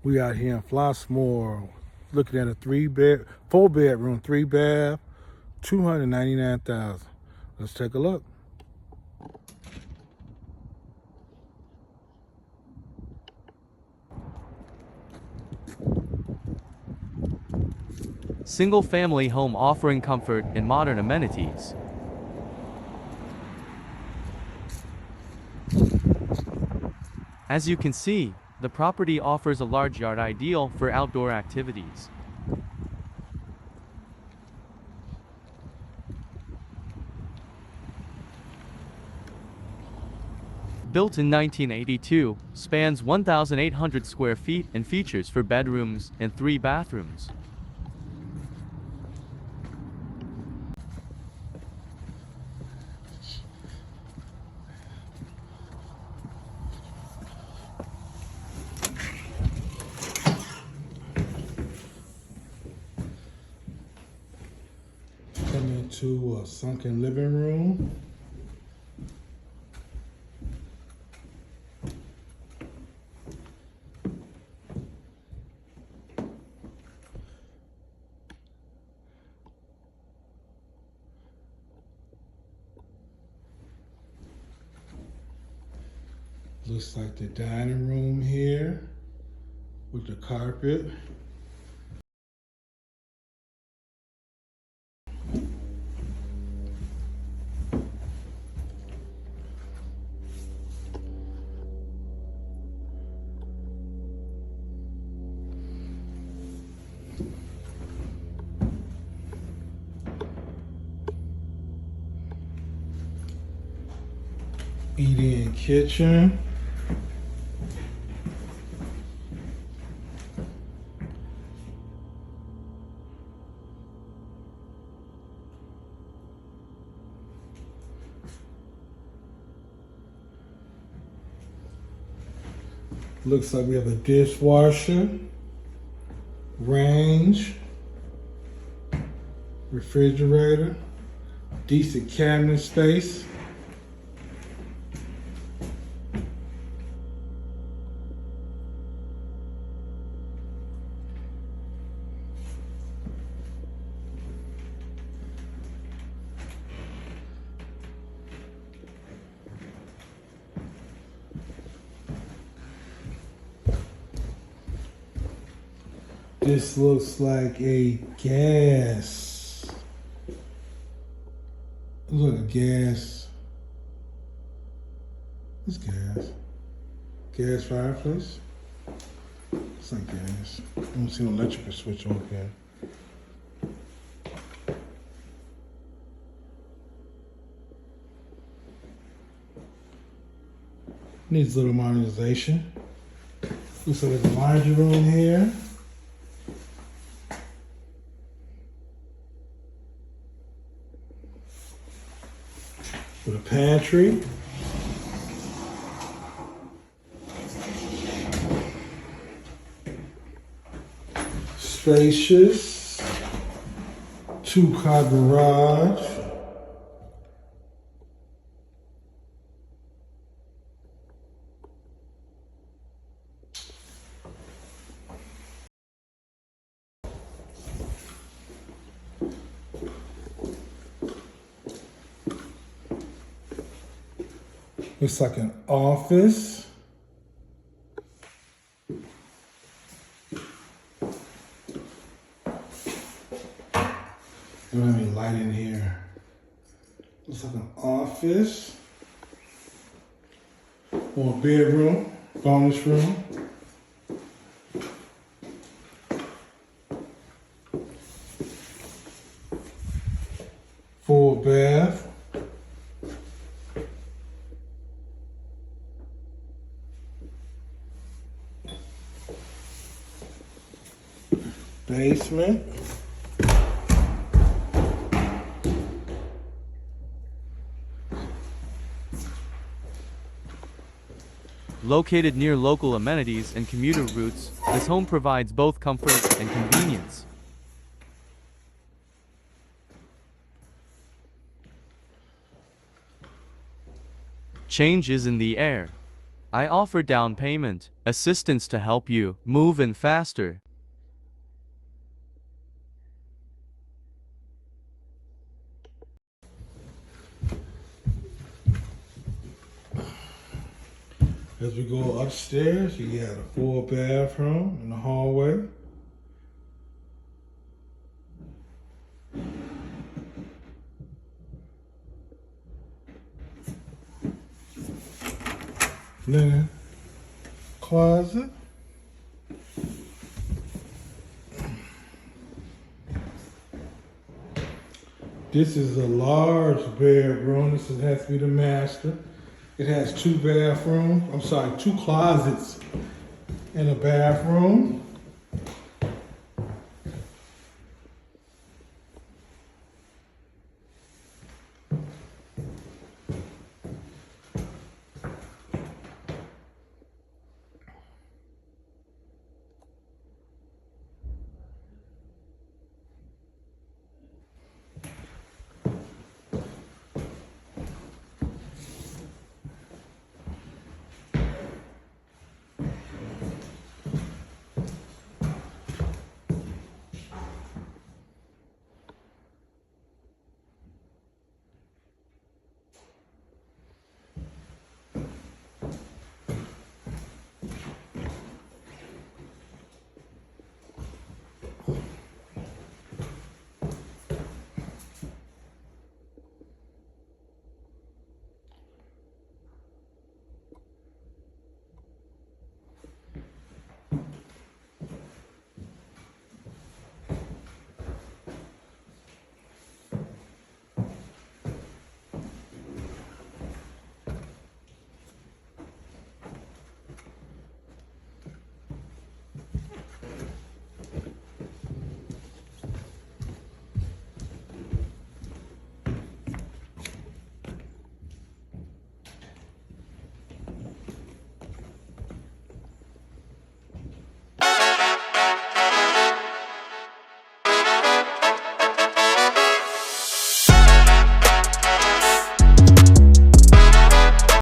We out here in Flossmoor looking at a 4 bedroom, 3 bath, 299,000. Let's take a look. Single-family home offering comfort and modern amenities. As you can see, the property offers a large yard ideal for outdoor activities. Built in 1982, spans 1,800 square feet and features 4 bedrooms and 3 bathrooms. Come into a sunken living room. Looks like the dining room here with the carpet. Eating kitchen. Looks like we have a dishwasher, range, refrigerator, decent cabinet space. This looks like a gas. Look, a gas. It's gas. Gas fireplace. It's like gas. I don't see no electrical switch on here. Needs a little modernization. Looks like there's a laundry room here. With a pantry. Spacious. 2-car garage. Looks like an office. Don't have any light in here. Looks like an office. Or a bedroom, bonus room. Full bath. Basement. Located near local amenities and commuter routes, this home provides both comfort and convenience. Change is in the air. I offer down payment assistance to help you move in faster. As we go upstairs, you got a full bathroom in the hallway. Linen closet. This is a large bedroom. This has to be the master. It has two closets and a bathroom.